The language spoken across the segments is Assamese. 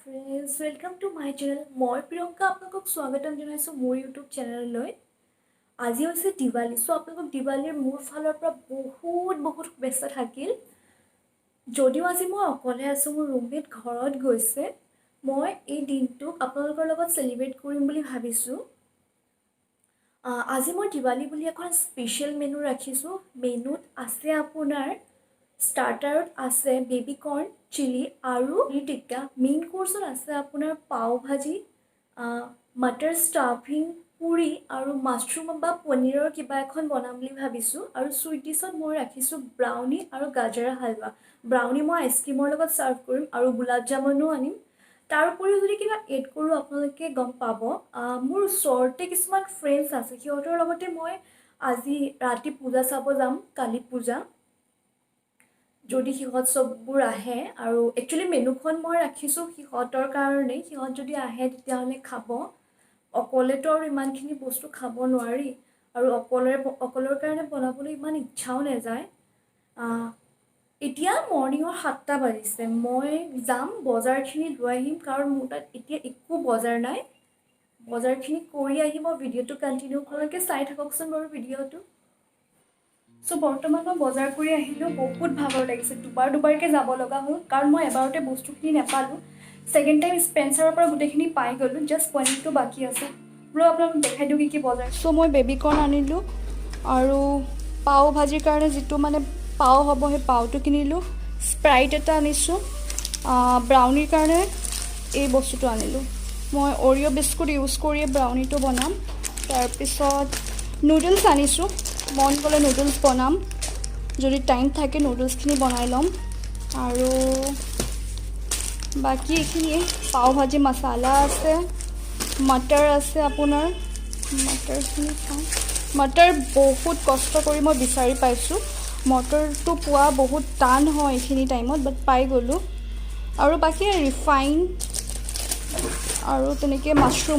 friends, welcome to my channel. মই প্ৰিয়ংকা আপোনালোকক স্বাগতম জনাইছো মোৰ YouTube চেনেললৈ। আজি হৈছে দিৱালী, সো আপোনালোকক দিৱালীৰ মোৰ ফালৰ পৰা বহুত শুভেচ্ছা থাকিল। যদিও আজি মই অকলে আছো, মোৰ ৰুমমেট ঘৰত গৈছে, মই এই দিনটো আপোনালোকৰ লগত সেলিব্ৰেট কৰিম বুলি ভাবিছো। আজি মই দিৱালী বুলি এখন স্পেশাল মেনু ৰাখিছো। মেনুত আছে আপোনাৰ স্টাৰ্টাৰত আছে বেবি কৰ্ন চিলি আৰু পনীৰ টিক্কা। মেইন কোৰ্সত আছে আপোনাৰ পাও ভাজি, মটৰ ষ্টাফিং, পুৰি আৰু মাছৰুম বা পনীৰৰ কিবা এখন বনাম বুলি ভাবিছো। আৰু সুইট ডিশত মই ৰাখিছো ব্ৰাউনি আৰু গাজৰা হালৱা। ব্ৰাউনি মই আইসক্ৰীমৰ লগত সাৰ্ভ কৰিম আৰু গোলাপ জামুনো আনিম। তাৰ উপৰিও যদি কিবা এড কৰো আপোনালোকে গম পাব। মোৰ ওচৰতে কিছুমান ফ্ৰেণ্ডছ আছে, সিহঁতৰ লগতে মই আজি ৰাতি পূজা চাব যাম, কালী পূজা। যদি সিহঁত সববোৰ আহে, আৰু একচুয়ালি মেনুখন মই ৰাখিছো সিহঁতৰ কাৰণে, সিহঁত যদি আহে তেতিয়াহলে খাব। অকলেতো আৰু ইমানখিনি বস্তু খাব নোৱাৰি, আৰু অকলৰ কাৰণে বনাবলৈ ইমান ইচ্ছাও নাযায়। এতিয়া মৰ্নিঙৰ 7টা বাজিছে। মই যাম বজাৰখিনি লৈ আহিম, কাৰণ মোৰ তাত এতিয়া একো বজাৰ নাই। বজাৰখিনি কৰি আহি মই ভিডিঅ'টো কন্টিনিউ কৰালৈকে চাই থাককচোন বাৰু ভিডিঅ'টো। সো বৰ্তমান মই বজাৰ কৰি আহিলো, বহুত ভাগৰ লাগিছে। দুবাৰকে যাব লগা হ'ল, কাৰণ মই এবাৰতে বস্তুখিনি নাপালো। সেকেন্ড টাইম স্পেন্সাৰৰ পৰা গোটেইখিনি পাই গ'লো, জাষ্ট পইণ্টটো বাকী আছে। বোলো আপোনালোকক দেখাই দিওঁ কি বজাৰ। সো মই বেবি কৰ্ন আনিলো, আৰু পাও ভাজিৰ কাৰণে যিটো মানে পাও হ'ব সেই পাওটো কিনিলো। স্প্ৰাইট এটা আনিছো। ব্ৰাউনিৰ কাৰণে এই বস্তুটো আনিলো। মই অৰিঅ' বিস্কুট ইউজ কৰি ব্ৰাউনিটো বনাম। তাৰপিছত নুডলছ আনিছো, মন গ'লে নুডলছ বনাম, যদি টাইম থাকে নুডলছখিনি বনাই ল'ম। আৰু বাকি এইখিনিয়ে পাও ভাজি মছলা আছে, মটৰ আছে আপোনাৰ। মটৰখিনি খাওঁ। মটৰ বহুত কষ্ট কৰি মই বিচাৰি পাইছোঁ। মটৰটো পোৱা বহুত টান হয় এইখিনি টাইমত, বাট পাই গ'লোঁ। আৰু বাকী ৰিফাইন আৰু তেনেকৈ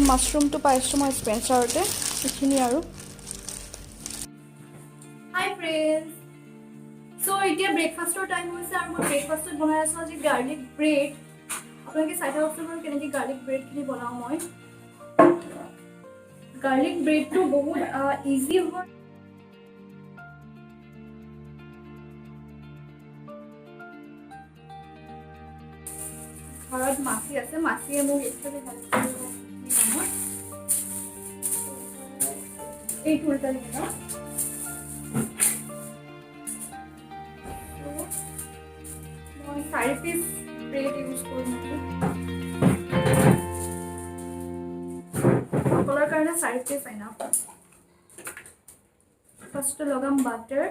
মাছৰুমটো পাইছোঁ মই স্পেন্সাৰতে। এইখিনি আৰু হাই ফ্ৰেণ্ডছ, সো এতিয়া ব্ৰেকফাষ্টৰ টাইম হৈছে, আৰু মই ব্ৰেকফাষ্টত বনাই আছোঁ আজি গাৰ্লিক ব্ৰেড। আপোনালোকে চাই থাককচোন বাৰু কেনেকৈ গাৰ্লিক ব্ৰেডখিনি বনাওঁ মই। গাৰ্লিক ব্ৰেডটো বহুত ইজি হয়। ঘৰত মাছি আছে, মাছিয়ে মোক একচুৱেলি হেল্প কৰিব কামত। এই টুলটা নিয়ে ন, মই 4 পিস ব্ৰেড ইউজ কৰিম। সকলৰ কাৰণে 4 পিস এনাফ। ফাৰ্ষ্ট লগাম বাটাৰ।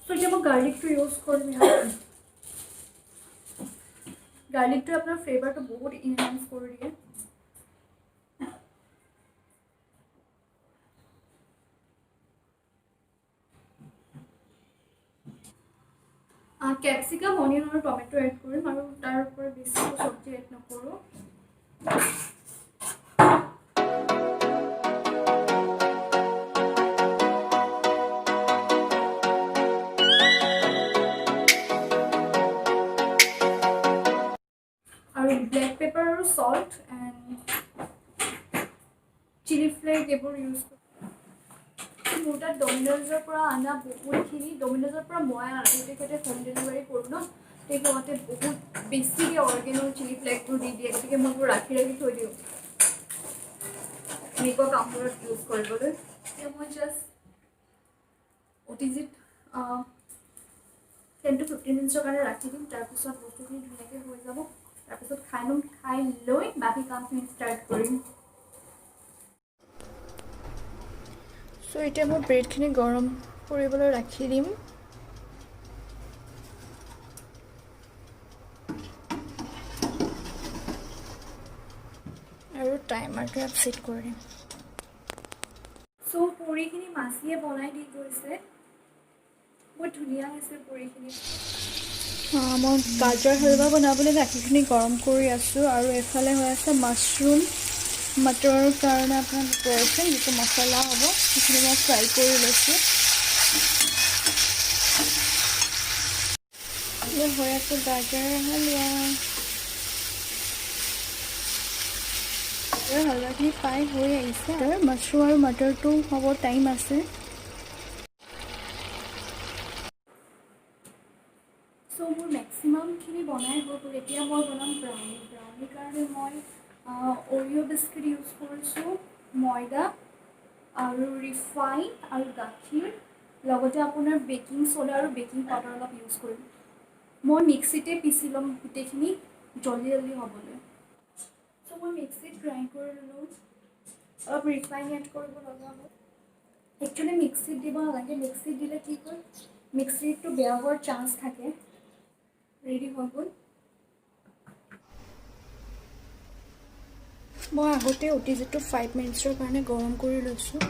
সো এতিয়া মই গাৰ্লিকটো ইউজ কৰিম। গাৰ্লিকটো আপোনাৰ ফ্লেভাৰটো বহুত ইনহেন্স কৰি দিয়ে। কেপচিকাম, অনিয়ন আৰু টমেটো এড কৰিম, আৰু তাৰ ওপৰত বেছি চব্জি এড নকৰোঁ। আৰু ব্লেক পেপাৰ আৰু সল্ট এণ্ড চিলি ফ্লেক এইবোৰ ইউজ কৰোঁ। মোৰ তাত ডমিন'জৰ পৰা অনা বহুতখিনি, ডমিন'জৰ পৰা মই তেখেতে হোম ডেলিভাৰী কৰোঁ ন, সিহঁতে বহুত বেছিকৈ অৰ্গেনো চিলি ফ্লেকবোৰ দি দিয়ে, গতিকে মই এইবোৰ ৰাখি থৈ দিওঁ এনেকুৱা কামবোৰত ইউজ কৰিবলৈ। এতিয়া মই জাষ্ট OTGত 10 to 15 মিনিটৰ কাৰণে ৰাখি দিম। তাৰপিছত বস্তুখিনি ধুনীয়াকৈ হৈ যাব। তাৰপিছত খাই লৈ বাকী কামখিনি ষ্টাৰ্ট কৰিম। সো এতিয়া মই ব্ৰেডখিনি গৰম কৰিবলৈ ৰাখি দিম। আৰু টাইমাৰটো ছেট কৰি দিম। সো পুৰিখিনি মাছিয়ে বনাই দি গৈছে, বহুত ধুনীয়া হৈছে পুৰিখিনি। মই গাজৰ হালৱা বনাবলৈ গাখীৰখিনি গৰম কৰি আছোঁ, আৰু এফালে হৈ আছে মাছৰুম মটৰৰ কাৰণে আপোনাৰ প্ৰিপাৰেশ্যন, যিটো মছলা হ'ব সেইখিনি মই ফ্ৰাই কৰি লৈছোঁ। হৈ আছে গাজৰ হালোৱা। গাজৰ হালোৱাখিনি প্ৰায় হৈ আহিছে আৰু মাছৰুম আৰু মটৰটো হ'ব টাইম আছে। চ' মোৰ মেক্সিমামখিনি বনাই হৈ গ'ল। এতিয়া মই বনাম ব্ৰাউনি। ব্ৰাউনিৰ কাৰণে মই অৰিঅ' বিস্কুট ইউজ কৰিছোঁ, ময়দা আৰু ৰিফাইন আৰু গাখীৰ, লগতে আপোনাৰ বেকিং চ'ডা আৰু বেকিং পাউডাৰ অলপ ইউজ কৰিম। মই মিক্সিতে পিচি ল'ম গোটেইখিনি জল্দি জল্দি হ'বলৈ। চ' মই মিক্সিত গ্ৰাইণ্ড কৰি ল'লোঁ। অলপ ৰিফাইন এড কৰিব লগা হ'ল। একচুৱেলি মিক্সিত দিব নালাগে, মিক্সিত দিলে কি হয় মিক্সিটো বেয়া হোৱাৰ চান্স থাকে। ৰেডি হৈ গ'ল। মই আগতে অটিজিটো 5 মিনিটছৰ কাৰণে গৰম কৰি লৈছোঁ।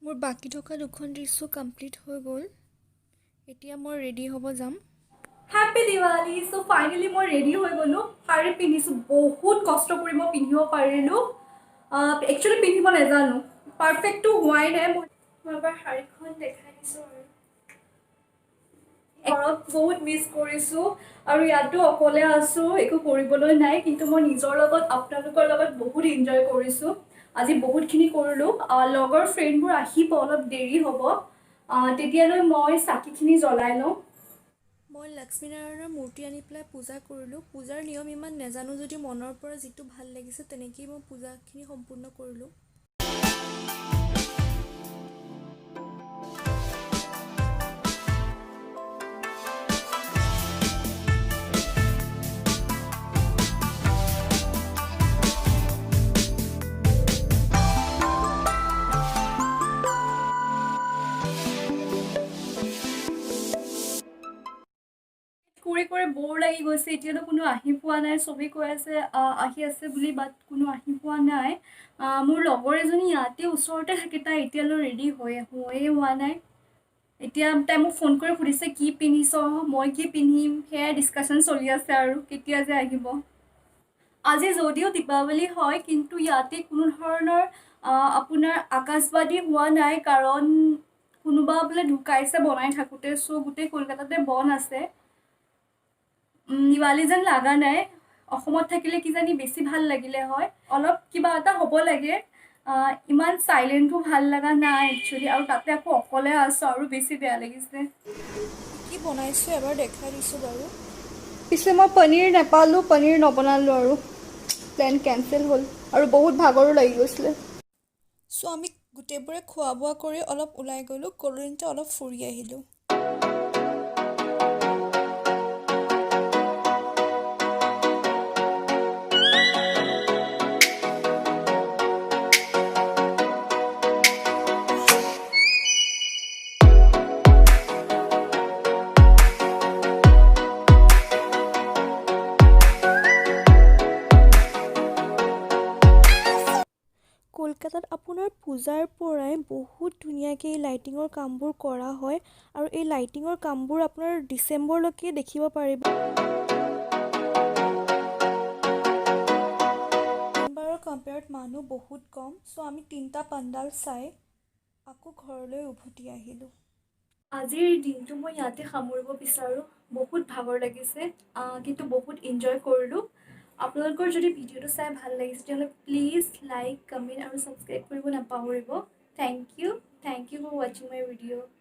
মোৰ বাকী থকা দুখন ডিছো কমপ্লিট হৈ গ'ল। এতিয়া মই ৰেডি হ'ব যাম। হেপী দিৱালী। চ' ফাইনেলি মই ৰেডি হৈ গ'লোঁ। শাৰী পিন্ধিছোঁ, বহুত কষ্ট কৰি মই পিন্ধিব পাৰিলোঁ। একচুৱেলি পিন্ধিব নাজানো, পাৰফেক্টটো হোৱাই নাই। মই এবাৰ শাৰীখন দেখাই দিছোঁ আৰু ঘৰত বহুত মিছ কৰিছোঁ আৰু ইয়াতো অকলে আছোঁ, একো কৰিবলৈ নাই। কিন্তু মই নিজৰ লগত আপোনালোকৰ লগত বহুত এনজয় কৰিছোঁ। আজি বহুতখিনি কৰিলোঁ। লগৰ ফ্ৰেণ্ডবোৰ আহিব, অলপ দেৰি হ'ব। তেতিয়ালৈ মই চাকিখিনি জ্বলাই লওঁ। মই লক্ষ্মীনাৰায়ণৰ মূৰ্তি আনি পেলাই পূজা কৰিলোঁ। পূজাৰ নিয়ম ইমান নাজানো যদিও মনৰ পৰা যিটো ভাল লাগিছে তেনেকেই মই পূজাখিনি সম্পূৰ্ণ কৰিলোঁ। কৰি বৰ লাগি গৈছে। এতিয়াতো কোনো আহি পোৱা নাই। চবেই কৈ আছে আহি আছে বুলি, বাট কোনো আহি পোৱা নাই। মোৰ লগৰ এজনী ইয়াতে ওচৰতে থাকে, তাই এতিয়ালৈ ৰেডি হৈয়ে হোৱা নাই। এতিয়া তাই মোক ফোন কৰি সুধিছে কি পিন্ধিছ, মই কি পিন্ধিম, সেয়াই ডিছকাশ্যন চলি আছে আৰু কেতিয়া যে আহিব। আজি যদিও দীপাৱলী হয়, কিন্তু ইয়াতে কোনো ধৰণৰ আপোনাৰ আকাশবাদী হোৱা নাই, কাৰণ কোনোবা বোলে ঢুকাইছে বনাই থাকোঁতে। চ' গোটেই কলকাতাতে বন্ধ আছে। দিৱালী যেন লগা নাই। অসমত থাকিলে কিজানি বেছি ভাল লাগিলে হয়। অলপ কিবা এটা হ'ব লাগে। ইমান চাইলেণ্টো ভাল লগা নাই একচুৱেলি, আৰু তাতে আকৌ অকলে আছোঁ, আৰু বেছি বেয়া লাগিছে। কি বনাইছোঁ এবাৰ দেখাই দিছোঁ বাৰু। পিছে মই পনীৰ নাপালোঁ, পনীৰ নবনালোঁ আৰু প্লেন কেঞ্চেল হ'ল, আৰু বহুত ভাগৰো লাগি গৈছিলে। চ' আমি গোটেইবোৰে খোৱা বোৱা কৰি অলপ ওলাই গ'লোঁ, কলোনীতে অলপ ফুৰি আহিলোঁ। কলকাতাত আপোনাৰ পূজাৰ পৰাই বহুত ধুনীয়াকৈ এই লাইটিঙৰ কামবোৰ কৰা হয়, আৰু এই লাইটিঙৰ কামবোৰ আপোনাৰ ডিচেম্বৰলৈকে দেখিব পাৰিব। ডিচেম্বৰৰ কম্পেয়াৰত মানুহ বহুত কম। চ' আমি 3টা পাণ্ডাল চাই আকৌ ঘৰলৈ উভতি আহিলোঁ। আজিৰ দিনটো মই ইয়াতে সামৰিব বিচাৰোঁ। বহুত ভাগৰ লাগিছে, কিন্তু বহুত এনজয় কৰিলোঁ। আপোনালোকৰ যদি ভিডিঅ'টো চাই ভাল লাগিছে তেতিয়াহ'লে প্লিজ লাইক, কমেণ্ট আৰু ছাবস্ক্ৰাইব কৰিব নাপাহৰিব। থেংক ইউ ফৰ ৱাচিং মাই ভিডিঅ'।